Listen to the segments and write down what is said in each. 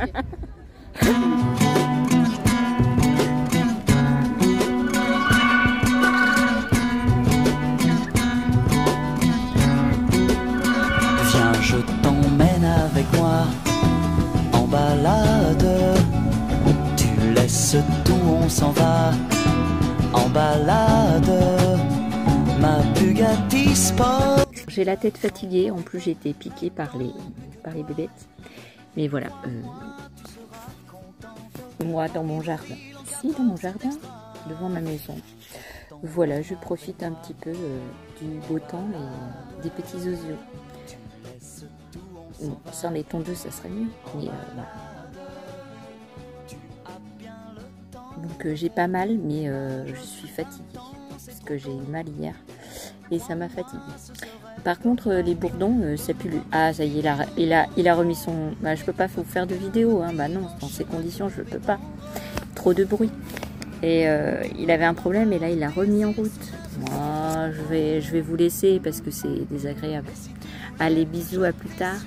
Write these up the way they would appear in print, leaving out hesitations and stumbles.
Viens, je t'emmène avec moi en balade. Tu laisses tout, on s'en va en balade. Ma Bugatti Sport. J'ai la tête fatiguée, en plus j'ai été piquée par les bébêtes. Mais voilà, moi dans mon jardin, devant ma maison, voilà, je profite un petit peu du beau temps et des petits osios. Bon, sans les tondeuses, ça serait mieux, mais voilà. Donc j'ai pas mal, mais je suis fatiguée, parce que j'ai eu mal hier, et ça m'a fatiguée. Par contre, les bourdons, ça pue. Ah, ça y est, il a remis son... Bah, je peux pas faire de vidéo, hein. Bah non, dans ces conditions, je peux pas. Trop de bruit. Et il avait un problème, et là, il l'a remis en route. Moi, je vais vous laisser, parce que c'est désagréable. Allez, bisous, à plus tard.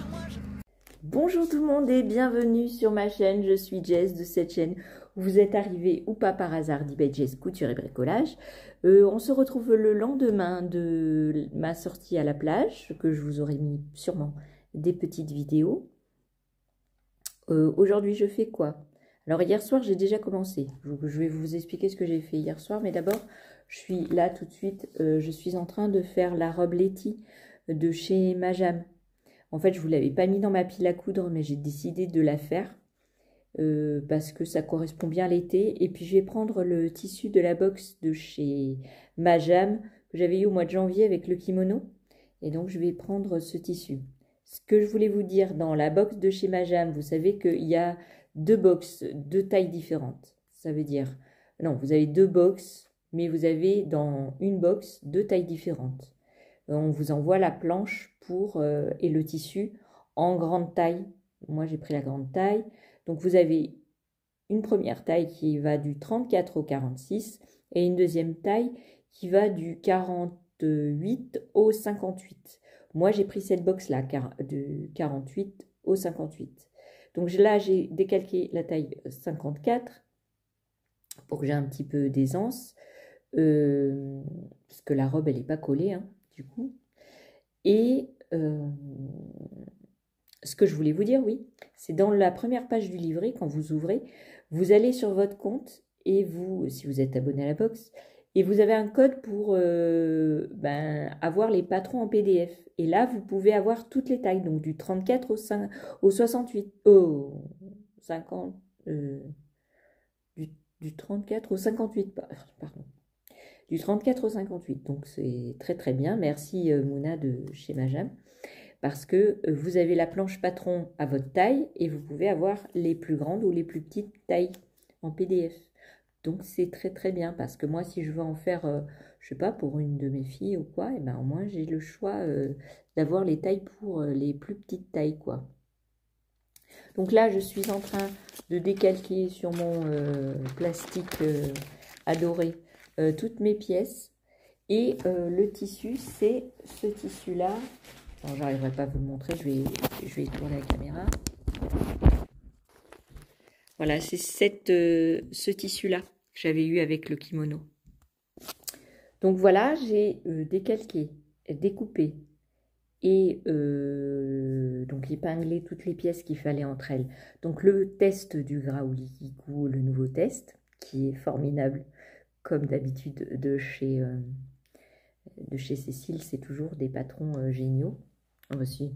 Bonjour tout le monde, et bienvenue sur ma chaîne. Je suis Jess de cette chaîne. Vous êtes arrivé ou pas par hasard d'eBay Jess Couture et Bricolage. On se retrouve le lendemain de ma sortie à la plage, que je vous aurai mis sûrement des petites vidéos. Aujourd'hui, je fais quoi? Alors, hier soir, j'ai déjà commencé. Je vais vous expliquer ce que j'ai fait hier soir, mais d'abord, je suis là tout de suite. Je suis en train de faire la robe Letty de chez Majam. En fait, je ne vous l'avais pas mis dans ma pile à coudre, mais j'ai décidé de la faire. Parce que ça correspond bien à l'été. Et puis je vais prendre le tissu de la box de chez Majam que j'avais eu au mois de janvier avec le kimono. Et donc je vais prendre ce tissu. Ce que je voulais vous dire, dans la box de chez Majam, vous savez qu'il y a deux box, deux tailles différentes. Ça veut dire, non, vous avez deux box, mais vous avez dans une box deux tailles différentes. On vous envoie la planche et le tissu en grande taille. Moi j'ai pris la grande taille. Donc, vous avez une première taille qui va du 34 au 46 et une deuxième taille qui va du 48 au 58. Moi, j'ai pris cette box-là, de 48 au 58. Donc là, j'ai décalqué la taille 54 pour que j'ai un petit peu d'aisance, parce que la robe, elle n'est pas collée, hein, du coup. Et... ce que je voulais vous dire, oui, c'est dans la première page du livret, quand vous ouvrez, vous allez sur votre compte et vous, si vous êtes abonné à la box, et vous avez un code pour avoir les patrons en PDF. Et là, vous pouvez avoir toutes les tailles, donc du 34 au 68, au 50, du 34 au 58, pardon. Du 34 au 58, donc c'est très très bien. Merci Mouna de chez Majam. Parce que vous avez la planche patron à votre taille et vous pouvez avoir les plus grandes ou les plus petites tailles en PDF. Donc c'est très très bien parce que moi si je veux en faire, je sais pas, pour une de mes filles ou quoi, et ben au moins j'ai le choix d'avoir les tailles pour les plus petites tailles quoi. Donc là je suis en train de décalquer sur mon plastique adoré toutes mes pièces et le tissu c'est ce tissu là. Alors, j'arriverai pas à vous le montrer, je vais tourner la caméra. Voilà, c'est ce tissu-là que j'avais eu avec le kimono. Donc voilà, j'ai décalqué, découpé et donc épinglé toutes les pièces qu'il fallait entre elles. Donc le test du Graouli-Kiku, le nouveau test, qui est formidable, comme d'habitude de chez Cécile, c'est toujours des patrons géniaux. Aussi.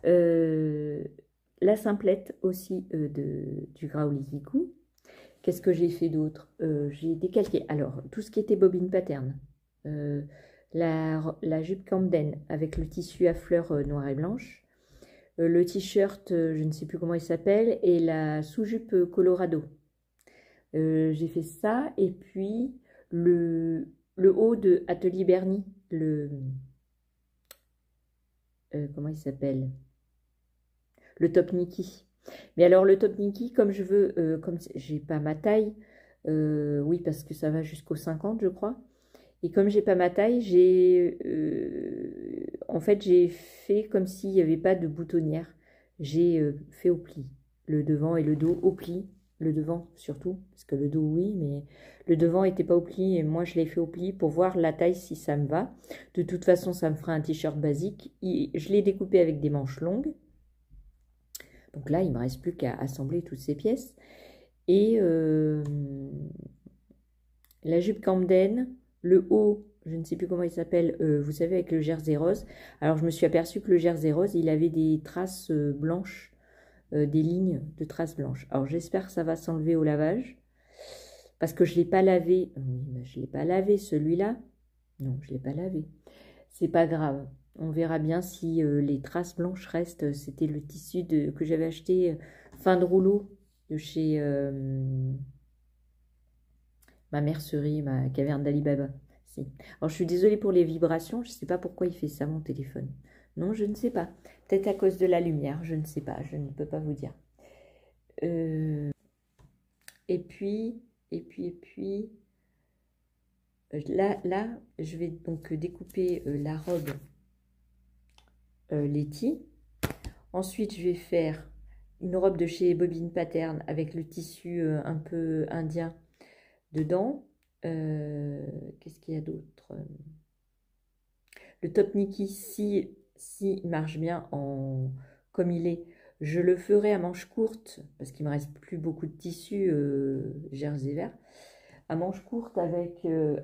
La simplette aussi du Graouli-Kiku. Qu'est-ce que j'ai fait d'autre? J'ai décalqué, alors, tout ce qui était bobine pattern. La jupe Camden avec le tissu à fleurs noire et blanche. Le t-shirt, je ne sais plus comment il s'appelle, et la sous-jupe Colorado. J'ai fait ça, et puis le haut de Atelier Bernie, comment il s'appelle? Le top Nikki. Mais alors le top Nikki, comme je veux, comme j'ai pas ma taille, oui parce que ça va jusqu'au 50 je crois, et comme j'ai pas ma taille, en fait j'ai fait comme s'il n'y avait pas de boutonnière, j'ai fait au pli. le devant et le dos au pli. Le devant surtout, parce que le dos oui, mais le devant n'était pas au pli et moi je l'ai fait au pli pour voir la taille si ça me va. De toute façon, ça me fera un t-shirt basique. Je l'ai découpé avec des manches longues. Donc là, il ne me reste plus qu'à assembler toutes ces pièces. Et la jupe Camden, le haut, je ne sais plus comment il s'appelle, vous savez, avec le jersey rose. Alors, je me suis aperçue que le jersey rose, il avait des traces blanches, des lignes de traces blanches. Alors, j'espère que ça va s'enlever au lavage, parce que je ne l'ai pas lavé. Oui, je ne l'ai pas lavé, celui-là. Non, je ne l'ai pas lavé. C'est pas grave. On verra bien si les traces blanches restent. C'était le tissu que j'avais acheté fin de rouleau de chez ma mercerie, ma caverne d'Alibaba. Si. Alors, je suis désolée pour les vibrations. Je ne sais pas pourquoi il fait ça, mon téléphone. Non, je ne sais pas. Peut-être à cause de la lumière. Je ne sais pas. Je ne peux pas vous dire. Et puis, là, je vais donc découper la robe Letty. Ensuite, je vais faire une robe de chez Bobine Pattern avec le tissu un peu indien dedans. Qu'est-ce qu'il y a d'autre? Le top Nikki, si il marche bien comme il est, je le ferai à manches courtes parce qu'il me reste plus beaucoup de tissu jersey vert. À manches courtes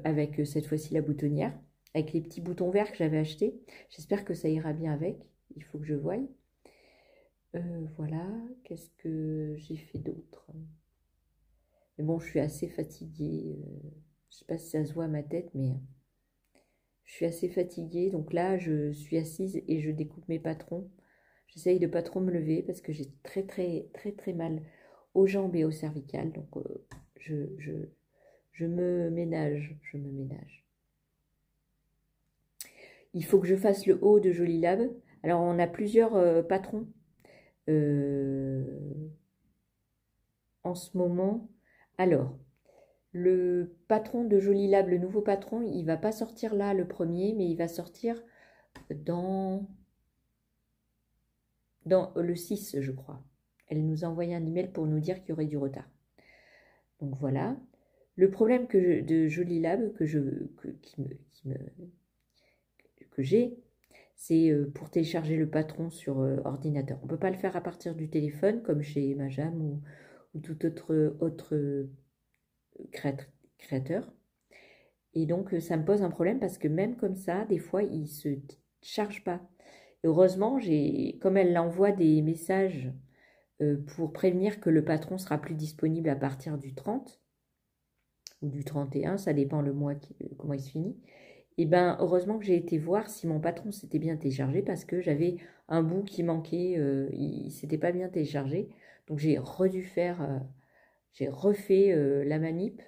avec cette fois-ci la boutonnière, avec les petits boutons verts que j'avais achetés. J'espère que ça ira bien avec. Il faut que je voie. Voilà, qu'est-ce que j'ai fait d'autre? Mais bon, je suis assez fatiguée. Je ne sais pas si ça se voit à ma tête, mais je suis assez fatiguée. Donc là, je suis assise et je découpe mes patrons. J'essaye de ne pas trop me lever parce que j'ai très, très, très, très mal aux jambes et aux cervicales. Donc, je me ménage. Il faut que je fasse le haut de Joli Lab. Alors, on a plusieurs patrons. En ce moment, alors, le patron de Joli Lab, le nouveau patron, il va pas sortir là le premier, mais il va sortir dans le 6, je crois. Elle nous a envoyé un email pour nous dire qu'il y aurait du retard. Donc voilà. Le problème de Joli Lab que j'ai, c'est pour télécharger le patron sur ordinateur. On ne peut pas le faire à partir du téléphone, comme chez Majam ou tout autre créateur. Et donc, ça me pose un problème parce que même comme ça, des fois, il ne se charge pas. Et heureusement, comme elle envoie des messages pour prévenir que le patron sera plus disponible à partir du 30 ou du 31, ça dépend le mois comment il se finit. Et bien, heureusement que j'ai été voir si mon patron s'était bien téléchargé parce que j'avais un bout qui manquait, il ne s'était pas bien téléchargé. Donc, j'ai refait la manip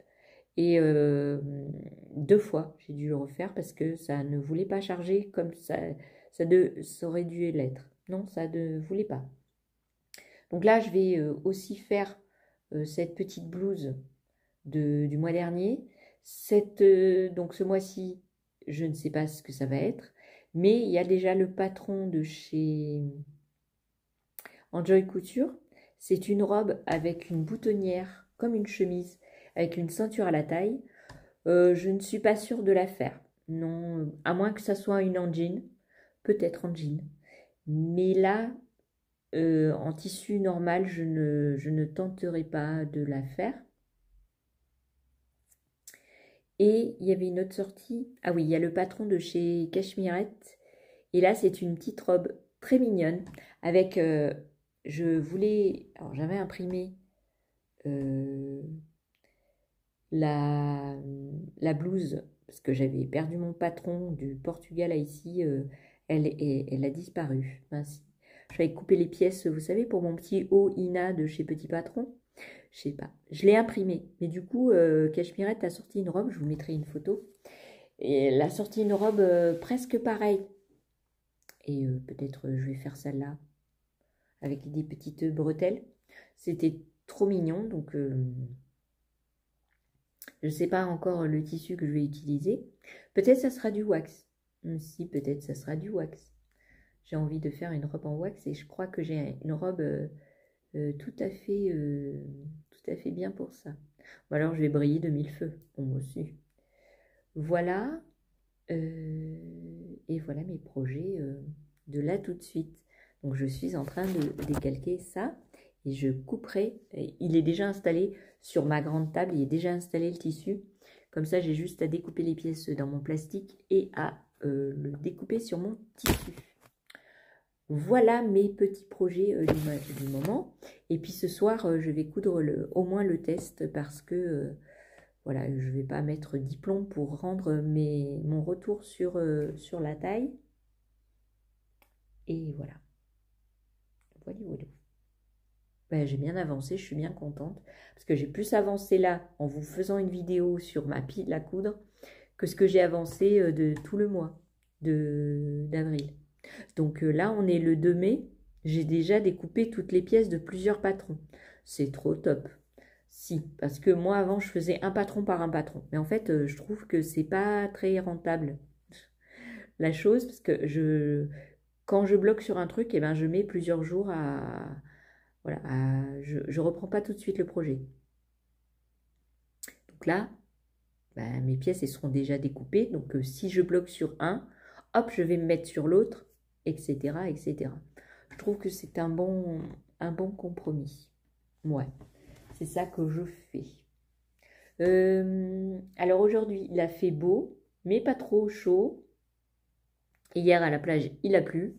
et 2 fois, j'ai dû le refaire parce que ça ne voulait pas charger comme ça aurait dû l'être. Non, ça ne voulait pas. Donc là, je vais aussi faire cette petite blouse du mois dernier. Donc ce mois-ci, je ne sais pas ce que ça va être, mais il y a déjà le patron de chez Enjoy Couture. C'est une robe avec une boutonnière comme une chemise, avec une ceinture à la taille. Je ne suis pas sûre de la faire. Non, à moins que ça soit une en jean. Peut-être en jean. Mais là, en tissu normal, je ne tenterai pas de la faire. Et il y avait une autre sortie. Ah oui, il y a le patron de chez Cachemирette. Et là, c'est une petite robe très mignonne. Avec, alors j'avais imprimé la blouse, parce que j'avais perdu mon patron du Portugal à ici. Elle a disparu. Ainsi. J'avais coupé les pièces, vous savez, pour mon petit haut Ina de chez Petit Patron. Je sais pas. Je l'ai imprimé. Mais du coup, Cachemirette a sorti une robe. Je vous mettrai une photo. Et elle a sorti une robe presque pareille. Et peut-être je vais faire celle-là. Avec des petites bretelles. C'était trop mignon. Donc, je ne sais pas encore le tissu que je vais utiliser. Peut-être ça sera du wax. Si, peut-être ça sera du wax. J'ai envie de faire une robe en wax. Et je crois que j'ai une robe tout à fait bien pour ça. Ou alors je vais briller de mille feux, moi aussi. Voilà, et voilà mes projets de là tout de suite. Donc je suis en train de décalquer ça et je couperai. Il est déjà installé sur ma grande table, il est déjà installé le tissu. Comme ça, j'ai juste à découper les pièces dans mon plastique et à le découper sur mon tissu. Voilà mes petits projets du moment. Et puis ce soir, je vais coudre au moins le test parce que voilà, je ne vais pas mettre 10 plombs pour rendre mon retour sur la taille. Et voilà. Voilà, voilà. Ben, j'ai bien avancé, je suis bien contente. Parce que j'ai plus avancé là en vous faisant une vidéo sur ma pile à coudre que ce que j'ai avancé de tout le mois d'avril. Donc là, on est le 2 mai. J'ai déjà découpé toutes les pièces de plusieurs patrons. C'est trop top. Si, parce que moi, avant, je faisais un patron par un patron. Mais en fait, je trouve que c'est pas très rentable, la chose, parce que quand je bloque sur un truc, eh ben, je mets plusieurs jours voilà, je reprends pas tout de suite le projet. Donc là, ben, mes pièces, elles seront déjà découpées. Donc si je bloque sur un, hop, je vais me mettre sur l'autre, etc., etc. Je trouve que c'est un bon compromis. Ouais, c'est ça que je fais. Alors aujourd'hui, il a fait beau, mais pas trop chaud. Hier à la plage, il a plu.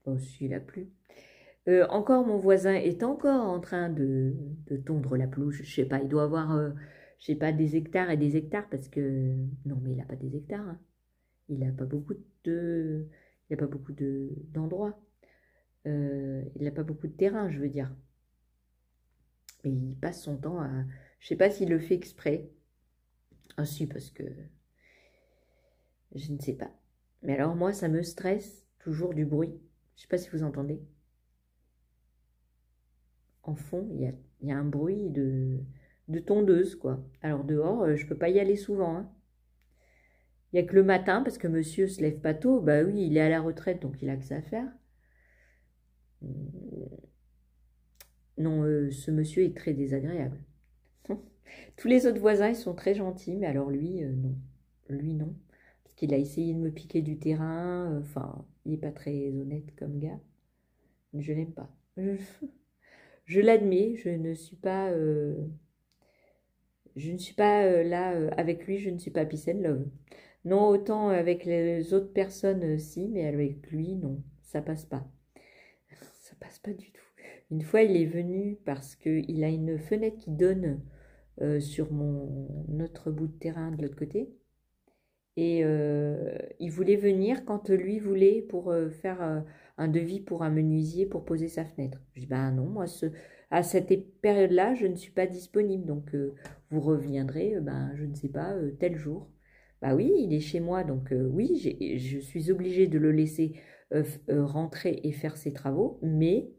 Bon, si, il a plu. Encore, mon voisin est encore en train de tondre la pelouse. Je sais pas, il doit avoir, je sais pas, des hectares et des hectares parce que... Non, mais il n'a pas des hectares. Hein. Il n'a pas beaucoup d'endroits. Il n'a pas beaucoup de terrain, je veux dire. Et il passe son temps à... Je sais pas s'il le fait exprès. Ah si, parce que... Je ne sais pas. Mais alors moi, ça me stresse toujours du bruit. Je sais pas si vous entendez. En fond, il y a un bruit de tondeuse, quoi. Alors dehors, je peux pas y aller souvent. Hein. Il n'y a que le matin, parce que monsieur se lève pas tôt. Bah oui, il est à la retraite, donc il a que ça à faire. Non, ce monsieur est très désagréable. Tous les autres voisins, ils sont très gentils, mais alors lui, non. Lui, non. Parce qu'il a essayé de me piquer du terrain. Enfin, il n'est pas très honnête comme gars. Je l'aime pas. Je l'admets, je ne suis pas là avec lui, je ne suis pas peace and love. Non, autant avec les autres personnes, si, mais avec lui, non, ça passe pas. Ça passe pas du tout. Une fois, il est venu parce qu'il a une fenêtre qui donne sur notre bout de terrain de l'autre côté. Et il voulait venir quand lui voulait pour faire un devis pour un menuisier pour poser sa fenêtre. Je dis, ben non, moi, à cette période-là, je ne suis pas disponible. Donc, vous reviendrez, ben, je ne sais pas, tel jour. Bah oui, il est chez moi, donc oui, je suis obligée de le laisser rentrer et faire ses travaux, mais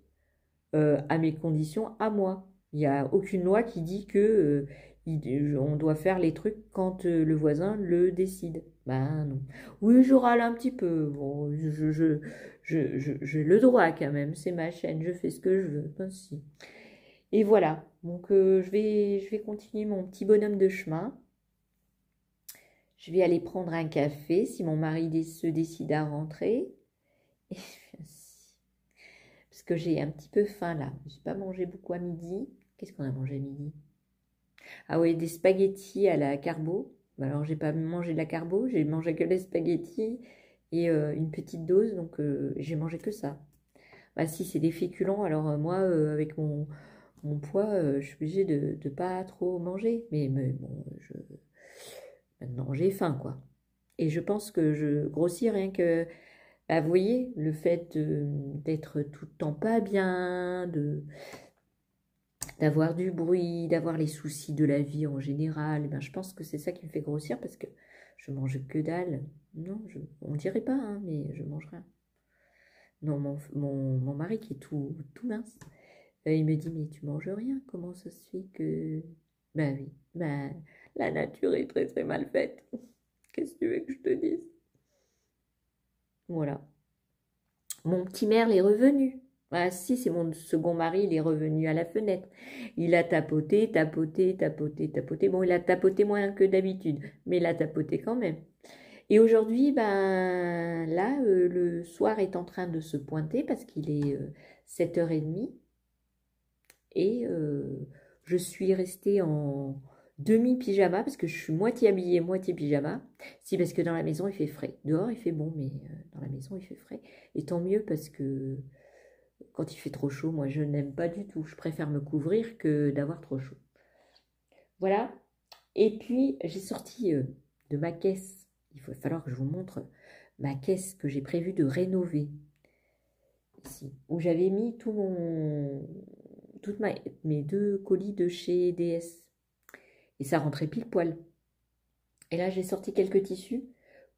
à mes conditions, à moi. Il n'y a aucune loi qui dit que on doit faire les trucs quand le voisin le décide. Ben non. Oui, je râle un petit peu. Bon, j'ai le droit quand même. C'est ma chaîne. Je fais ce que je veux. Ben, si. Et voilà. Donc je vais continuer mon petit bonhomme de chemin. Je vais aller prendre un café si mon mari se décide à rentrer. Et parce que j'ai un petit peu faim là. Je n'ai pas mangé beaucoup à midi. Qu'est-ce qu'on a mangé à midi? Ah oui, des spaghettis à la carbo. Alors, j'ai pas mangé de la carbo, j'ai mangé que des spaghettis et une petite dose, donc j'ai mangé que ça. Bah si, c'est des féculents, alors moi, avec mon poids, je suis obligée de ne pas trop manger. Mais bon, maintenant, j'ai faim, quoi. Et je pense que je grossis rien que... Bah, vous voyez, le fait d'être tout le temps pas bien, d'avoir du bruit, d'avoir les soucis de la vie en général, ben, je pense que c'est ça qui me fait grossir parce que je mange que dalle. Non, on dirait pas, hein, mais je mange rien. Non, mon mari qui est tout mince, il me dit, mais tu manges rien, comment ça se fait que... Ben oui, ben, la nature est très très mal faite. Qu'est-ce que tu veux que je te dise? Voilà. Mon petit merle est revenu. Ah si, c'est mon second mari, il est revenu à la fenêtre. Il a tapoté, tapoté, tapoté, tapoté. Bon, il a tapoté moins que d'habitude, mais il a tapoté quand même. Et aujourd'hui, ben là, le soir est en train de se pointer parce qu'il est 7h30 et je suis restée en demi-pyjama parce que je suis moitié habillée, moitié pyjama. Si, parce que dans la maison, il fait frais. Dehors, il fait bon, mais dans la maison, il fait frais. Et tant mieux parce que quand il fait trop chaud, moi, je n'aime pas du tout. Je préfère me couvrir que d'avoir trop chaud. Voilà. Et puis, j'ai sorti de ma caisse. Il va falloir que je vous montre ma caisse que j'ai prévu de rénover. Ici, où j'avais mis mes 2 colis de chez DS. Et ça rentrait pile poil. Et là, j'ai sorti quelques tissus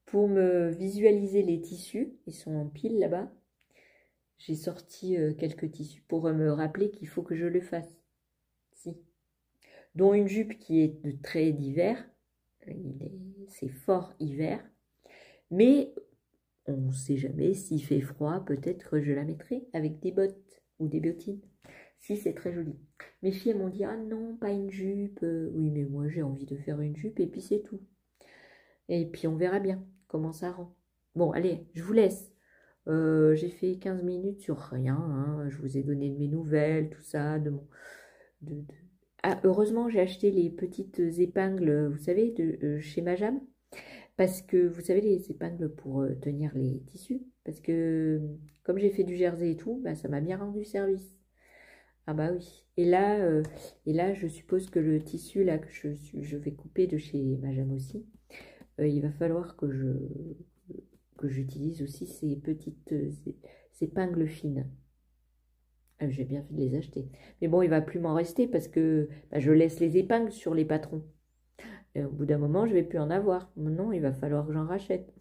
pour me visualiser les tissus. Ils sont en pile là-bas. J'ai sorti quelques tissus pour me rappeler qu'il faut que je le fasse. Si. Dont une jupe qui est de trait d'hiver. C'est fort hiver. Mais on ne sait jamais, s'il fait froid, peut-être que je la mettrai avec des bottes ou des bottines. Si, c'est très joli. Mes filles m'ont dit, ah non, pas une jupe. Oui, mais moi, j'ai envie de faire une jupe et puis c'est tout. Et puis, on verra bien comment ça rend. Bon, allez, je vous laisse. J'ai fait 15 minutes sur rien. Hein. Je vous ai donné de mes nouvelles, tout ça. Ah, heureusement, j'ai acheté les petites épingles, vous savez, de chez Majam. Parce que, vous savez, les épingles pour tenir les tissus. Parce que, comme j'ai fait du jersey et tout, bah, ça m'a bien rendu service. Ah bah oui. Et là, je suppose que le tissu là que je vais couper de chez Majam aussi, il va falloir que j'utilise aussi ces petites ces épingles fines. Ah, j'ai bien fait de les acheter. Mais bon, il va plus m'en rester parce que bah, je laisse les épingles sur les patrons. Et au bout d'un moment, je vais plus en avoir. Maintenant, il va falloir que j'en rachète.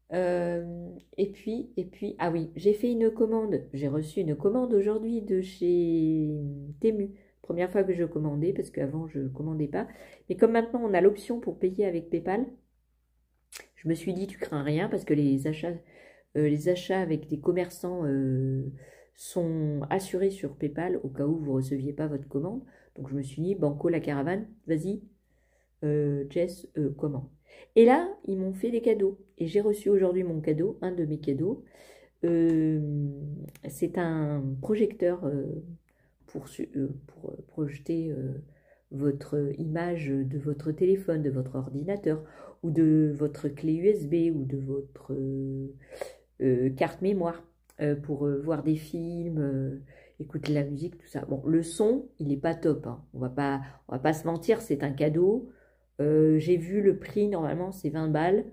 Et puis, ah oui, j'ai fait une commande. J'ai reçu une commande aujourd'hui de chez Temu. Première fois que je commandais, parce qu'avant je ne commandais pas. Mais comme maintenant on a l'option pour payer avec PayPal, je me suis dit, tu crains rien, parce que les achats avec des commerçants sont assurés sur PayPal au cas où vous ne receviez pas votre commande. Donc je me suis dit, banco la caravane, vas-y, Jess, comment? Et là, ils m'ont fait des cadeaux. Et j'ai reçu aujourd'hui mon cadeau, un de mes cadeaux. C'est un projecteur pour projeter votre image de votre téléphone, de votre ordinateur, ou de votre clé USB, ou de votre carte mémoire, pour voir des films, écouter la musique, tout ça. Bon, le son, il n'est pas top. Hein. On va pas se mentir, c'est un cadeau. J'ai vu le prix, normalement c'est 20 balles.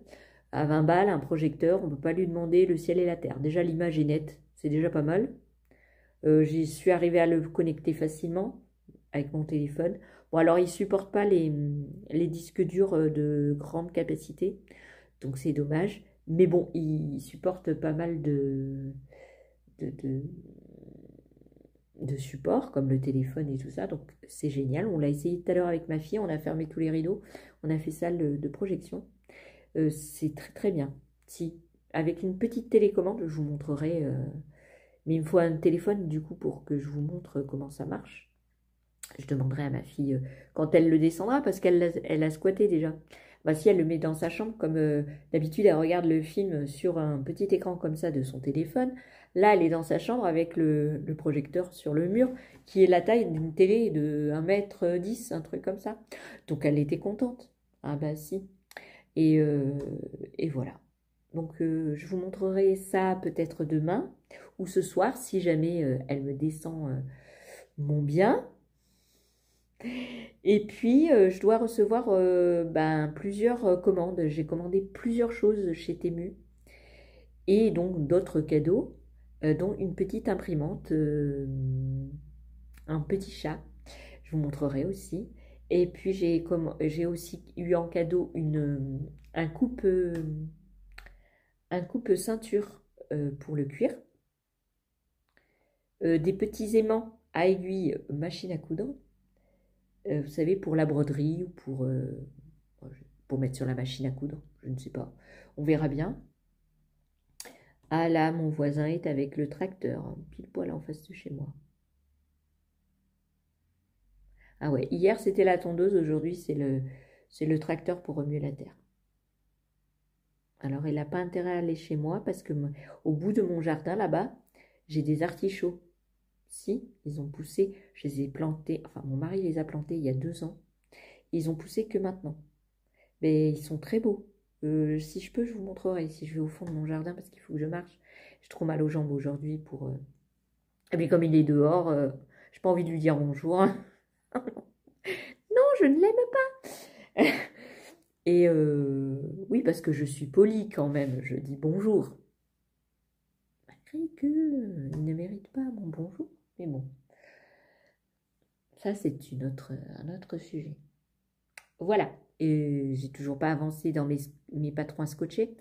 À 20 balles, un projecteur, on ne peut pas lui demander le ciel et la terre. Déjà l'image est nette, c'est déjà pas mal. J'y suis arrivée à le connecter facilement avec mon téléphone. Bon alors il ne supporte pas les disques durs de grande capacité, donc c'est dommage. Mais bon, il supporte pas mal de, de, de supports, comme le téléphone et tout ça, donc c'est génial. On l'a essayé tout à l'heure avec ma fille, on a fermé tous les rideaux, on a fait salle de projection. C'est très très bien. Si, avec une petite télécommande, je vous montrerai, mais il me faut un téléphone du coup pour que je vous montre comment ça marche. Je demanderai à ma fille quand elle le descendra, parce qu'elle a squatté déjà. Bah, si elle le met dans sa chambre, comme d'habitude, elle regarde le film sur un petit écran comme ça de son téléphone. Là, elle est dans sa chambre avec le projecteur sur le mur, qui est la taille d'une télé de 1,10 m, un truc comme ça. Donc, elle était contente. Ah bah si. Et voilà. Donc, je vous montrerai ça peut-être demain ou ce soir, si jamais elle me descend mon bien. Et puis, je dois recevoir plusieurs commandes. J'ai commandé plusieurs choses chez Temu. Et donc, d'autres cadeaux, dont une petite imprimante, un petit chat. Je vous montrerai aussi. Et puis, j'ai aussi eu en cadeau un coupe ceinture pour le cuir, des petits aimants à aiguille machine à coudre, vous savez, pour la broderie ou pour mettre sur la machine à coudre, je ne sais pas, on verra bien. Ah là, mon voisin est avec le tracteur, hein, pile poil en face de chez moi. Ah ouais, hier c'était la tondeuse, aujourd'hui c'est le tracteur pour remuer la terre. Alors il n'a pas intérêt à aller chez moi parce que au bout de mon jardin là-bas, j'ai des artichauts. Si, ils ont poussé, je les ai plantés, enfin mon mari les a plantés il y a 2 ans. Ils ont poussé que maintenant. Mais ils sont très beaux. Si je peux, je vous montrerai si je vais au fond de mon jardin parce qu'il faut que je marche. J'ai trop mal aux jambes aujourd'hui pour... Et puis comme il est dehors, j'ai pas envie de lui dire bonjour. Non, je ne l'aime pas. Et oui, parce que je suis polie quand même, je dis bonjour. Malgré qu'il ne mérite pas mon bonjour, mais bon. Ça, c'est un autre sujet. Voilà, et j'ai toujours pas avancé dans mes patrons à scotcher.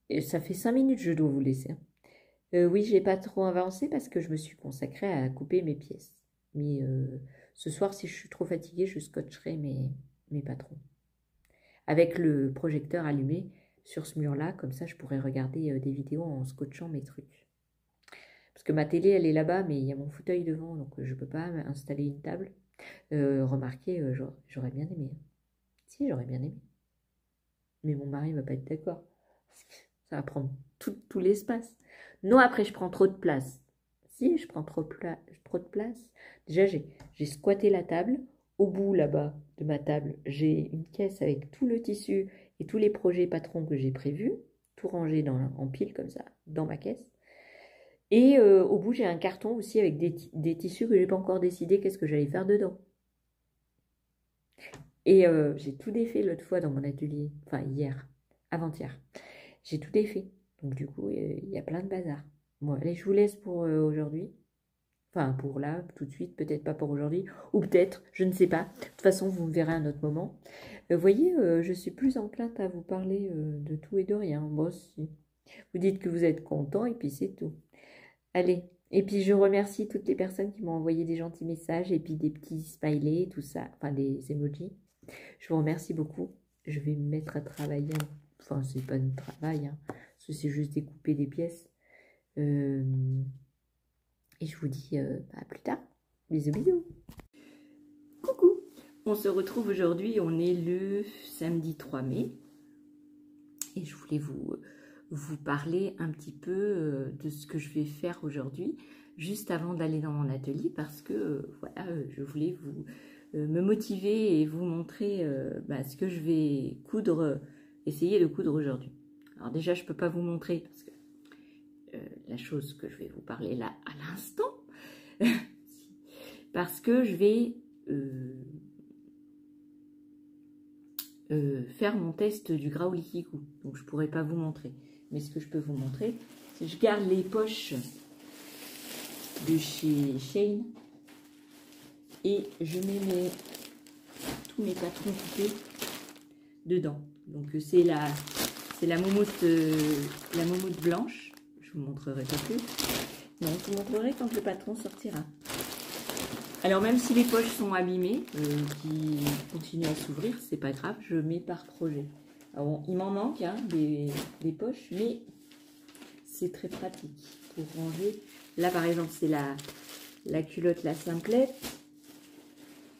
Et ça fait 5 minutes, je dois vous laisser. Oui, j'ai pas trop avancé parce que je me suis consacrée à couper mes pièces. Mais ce soir, si je suis trop fatiguée, je scotcherai mes patrons. Avec le projecteur allumé sur ce mur-là, comme ça je pourrais regarder des vidéos en scotchant mes trucs. Parce que ma télé, elle est là-bas, mais il y a mon fauteuil devant, donc je ne peux pas installer une table. Remarquez, j'aurais bien aimé. Si, j'aurais bien aimé. Mais mon mari ne va pas être d'accord. Ça va prendre tout l'espace. Non, après, je prends trop de place. Si, je prends trop de place. Déjà, j'ai squatté la table. Au bout, là-bas, de ma table, j'ai une caisse avec tout le tissu et tous les projets patrons que j'ai prévus, tout rangé en pile comme ça, dans ma caisse. Et au bout, j'ai un carton aussi avec des tissus que je n'ai pas encore décidé qu'est-ce que j'allais faire dedans. Et j'ai tout défait l'autre fois dans mon atelier, enfin hier, avant-hier. J'ai tout défait. Donc du coup, il y a plein de bazar. Bon, allez, je vous laisse pour aujourd'hui. Enfin, pour là, tout de suite, peut-être pas pour aujourd'hui, ou peut-être, je ne sais pas. De toute façon, vous me verrez à un autre moment. Vous voyez, je suis plus enclin à vous parler de tout et de rien. Moi aussi. Vous dites que vous êtes content et puis c'est tout. Allez, et puis je remercie toutes les personnes qui m'ont envoyé des gentils messages et puis des petits smileys, tout ça, enfin des emojis. Je vous remercie beaucoup. Je vais me mettre à travailler. Enfin, c'est pas de travail, hein, c'est juste découper des pièces. Et je vous dis à plus tard. Bisous, bisous. Coucou. On se retrouve aujourd'hui. On est le samedi 3 mai. Et je voulais vous parler un petit peu de ce que je vais faire aujourd'hui, juste avant d'aller dans mon atelier, parce que voilà, je voulais me motiver et vous montrer ce que je vais essayer de coudre aujourd'hui. Alors déjà, je ne peux pas vous montrer parce que la chose que je vais vous parler là à l'instant, parce que je vais faire mon test du Graolikiku, donc je ne pourrai pas vous montrer. Mais ce que je peux vous montrer, c'est que je garde les poches de chez Shane et je mets tous mes patrons coupés dedans. Donc c'est la moumoute blanche. Je vous montrerai pas plus. Non, je vous montrerai quand le patron sortira. Alors même si les poches sont abîmées, qui continuent à s'ouvrir, c'est pas grave, je mets par projet. Alors bon, il m'en manque hein, des poches, mais c'est très pratique pour ranger. Là par exemple c'est la culotte, la simplette.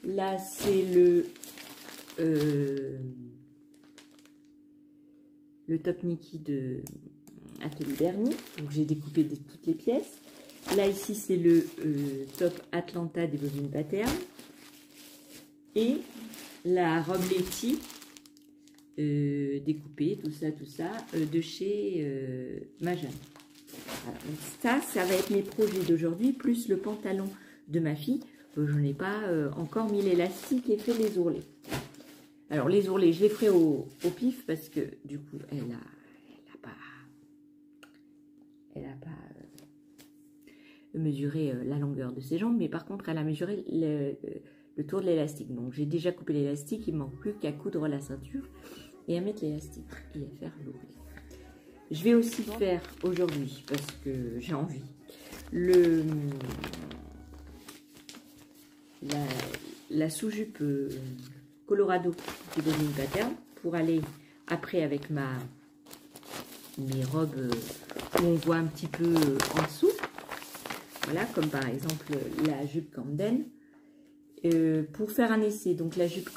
Là c'est le top Niki de Atelier Bernie. Donc j'ai découpé toutes les pièces. Là ici c'est le top Atlanta des bobines Pattern. Et la robe Letty découpée, tout ça, de chez Majam. Voilà, donc ça va être mes projets d'aujourd'hui, plus le pantalon de ma fille. Je n'ai pas encore mis l'élastique et fait les ourlets. Alors les ourlets, je les ferai au pif parce que du coup, elle a pas mesuré la longueur de ses jambes, mais par contre, elle a mesuré le tour de l'élastique. Donc j'ai déjà coupé l'élastique, il ne manque plus qu'à coudre la ceinture et à mettre l'élastique et à faire l'ourlet. Je vais aussi faire aujourd'hui, parce que j'ai envie, la sous-jupe Colorado de bobine Pattern pour aller après avec mes robes où on voit un petit peu en dessous. Voilà, comme par exemple la jupe Camden. Pour faire un essai, donc la jupe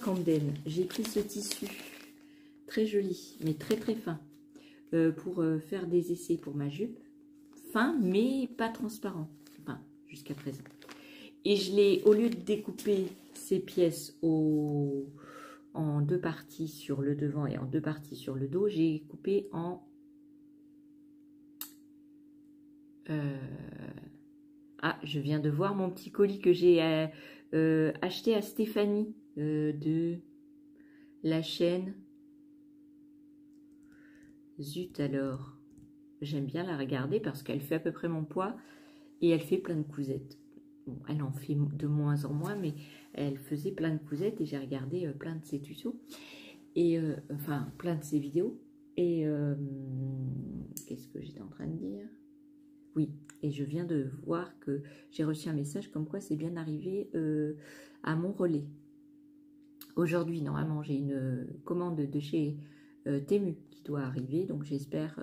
Camden, j'ai pris ce tissu très joli, mais très très fin, pour faire des essais pour ma jupe. Fin, mais pas transparent, enfin, jusqu'à présent. Et je l'ai, au lieu de découper ces pièces en deux parties sur le devant et en deux parties sur le dos, j'ai coupé en... Ah, je viens de voir mon petit colis que j'ai acheté à Stéphanie de la chaîne. Zut alors, j'aime bien la regarder parce qu'elle fait à peu près mon poids et elle fait plein de cousettes. Bon, elle en fait de moins en moins, mais elle faisait plein de cousettes et j'ai regardé plein de ses tutos, et enfin plein de ses vidéos. Et qu'est-ce que j'étais en train de dire? Oui, et je viens de voir que j'ai reçu un message comme quoi c'est bien arrivé à mon relais. Aujourd'hui, normalement, j'ai une commande de chez Temu qui doit arriver, donc j'espère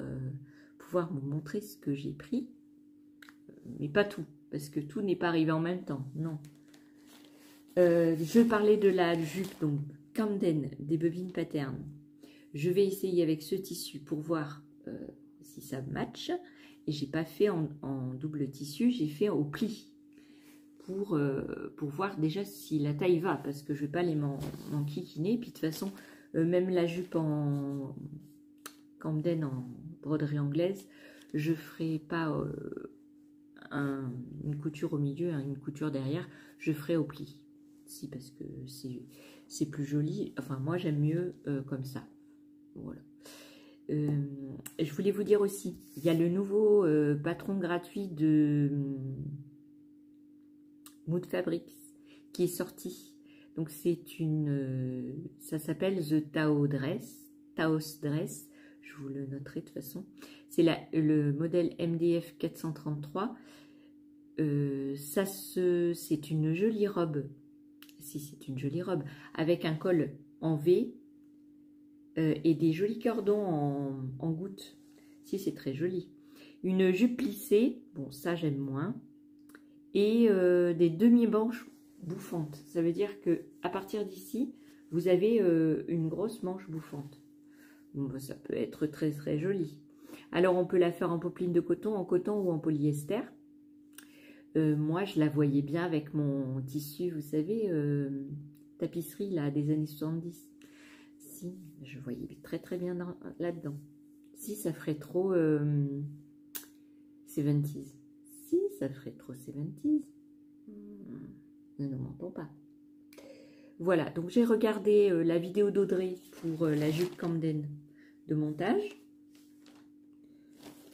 pouvoir vous montrer ce que j'ai pris, mais pas tout, parce que tout n'est pas arrivé en même temps, non. Je parlais de la jupe, donc Camden, des bobines pattern. Je vais essayer avec ce tissu pour voir si ça match. Et j'ai pas fait en double tissu, j'ai fait au pli pour voir déjà si la taille va, parce que je vais pas les m'enquiquiner. Puis de toute façon, même la jupe en Camden en broderie anglaise, je ferai pas une couture au milieu, hein, une couture derrière, je ferai au pli. Si, parce que c'est plus joli. Enfin, moi j'aime mieux comme ça. Voilà. Je voulais vous dire aussi, il y a le nouveau patron gratuit de Mood Fabrics qui est sorti. Donc c'est une, ça s'appelle The Taos Dress. Je vous le noterai de toute façon. C'est le modèle MDF 433. C'est une jolie robe. Si, c'est une jolie robe avec un col en V. Et des jolis cordons en gouttes. Si, c'est très joli. Une jupe plissée, bon ça j'aime moins. Et des demi-manches bouffantes. Ça veut dire que à partir d'ici, vous avez une grosse manche bouffante. Bon, bah, ça peut être très très joli. Alors on peut la faire en popeline de coton, en coton ou en polyester. Moi je la voyais bien avec mon tissu, vous savez, tapisserie là des années 70. Si, je voyais très très bien là-dedans. Si, ça ferait trop 70s. Si, ça ferait trop 70s. Ne nous mentons pas. Voilà, donc j'ai regardé la vidéo d'Audrey pour la jupe Camden de montage.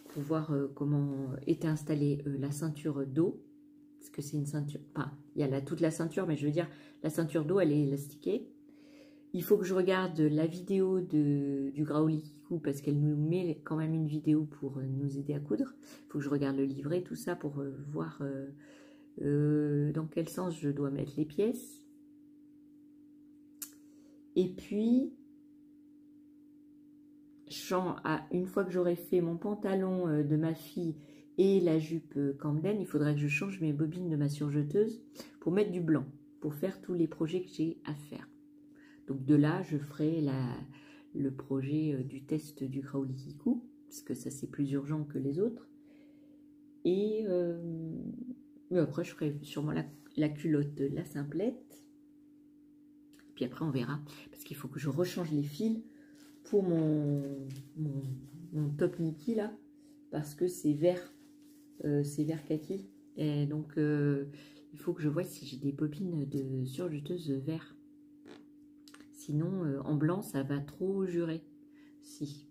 Pour voir comment était installée la ceinture dos. Parce que c'est une ceinture... Enfin, il y a toute la ceinture, mais je veux dire, la ceinture dos, elle est élastiquée. Il faut que je regarde la vidéo du Graoli qui coud parce qu'elle nous met quand même une vidéo pour nous aider à coudre. Il faut que je regarde le livret, tout ça pour voir dans quel sens je dois mettre les pièces. Et puis, une fois que j'aurai fait mon pantalon de ma fille et la jupe Camden, il faudra que je change mes bobines de ma surjeteuse pour mettre du blanc, pour faire tous les projets que j'ai à faire. Donc de là, je ferai le projet du test du Graoli qui coud, parce que ça c'est plus urgent que les autres. Et mais après, je ferai sûrement la culotte de la simplette. Puis après, on verra, parce qu'il faut que je rechange les fils pour mon top Niki là, parce que c'est vert kaki. Et donc, il faut que je voie si j'ai des bobines de surjeteuse vert. Sinon, en blanc, ça va trop jurer. Si.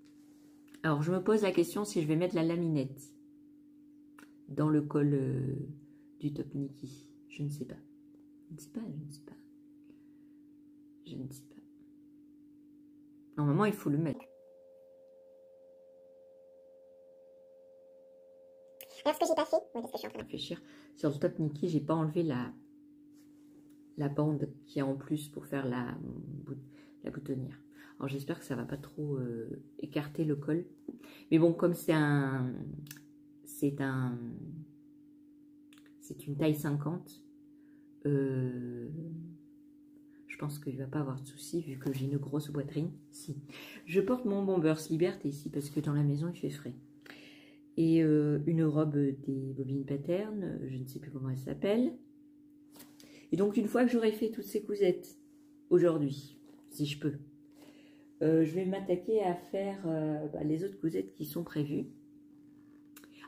Alors, je me pose la question si je vais mettre la laminette dans le col du top Niki. Je ne sais pas. Je ne sais pas, je ne sais pas. Je ne sais pas. Normalement, il faut le mettre. Alors, ce que j'ai pas fait, oui, parce que je suis en train de réfléchir. Sur le top Niki, j'ai pas enlevé la bande qui est en plus pour faire la boutonnière. Alors j'espère que ça va pas trop écarter le col. Mais bon, comme c'est une taille 50, je pense qu'il ne va pas avoir de souci vu que j'ai une grosse poitrine. Si. Je porte mon Bombers Liberté ici parce que dans la maison il fait frais. Et une robe des Bobines Pattern, je ne sais plus comment elle s'appelle. Et donc une fois que j'aurai fait toutes ces cousettes aujourd'hui, si je peux, je vais m'attaquer à faire les autres cousettes qui sont prévues.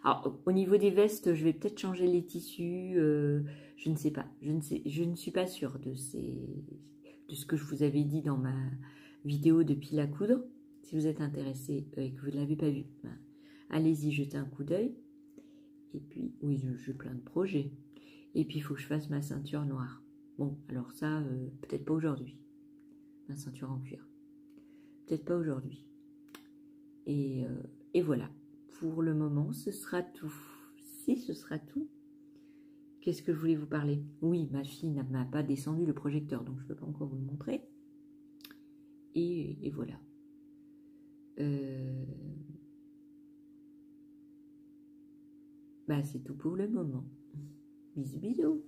Alors au niveau des vestes, je vais peut-être changer les tissus, je ne sais pas, je ne suis pas sûre de ce que je vous avais dit dans ma vidéo de pile à coudre. Si vous êtes intéressé et que vous ne l'avez pas vu, ben, allez-y, jetez un coup d'œil. Et puis, oui, j'ai plein de projets. Et puis, il faut que je fasse ma ceinture noire. Bon, alors ça, peut-être pas aujourd'hui. Ma ceinture en cuir. Peut-être pas aujourd'hui. Et voilà. Pour le moment, ce sera tout. Si, ce sera tout. Qu'est-ce que je voulais vous parler? Oui, ma fille n'a pas descendu le projecteur, donc je ne peux pas encore vous le montrer. Et voilà. C'est tout pour le moment. Bisous, bisous.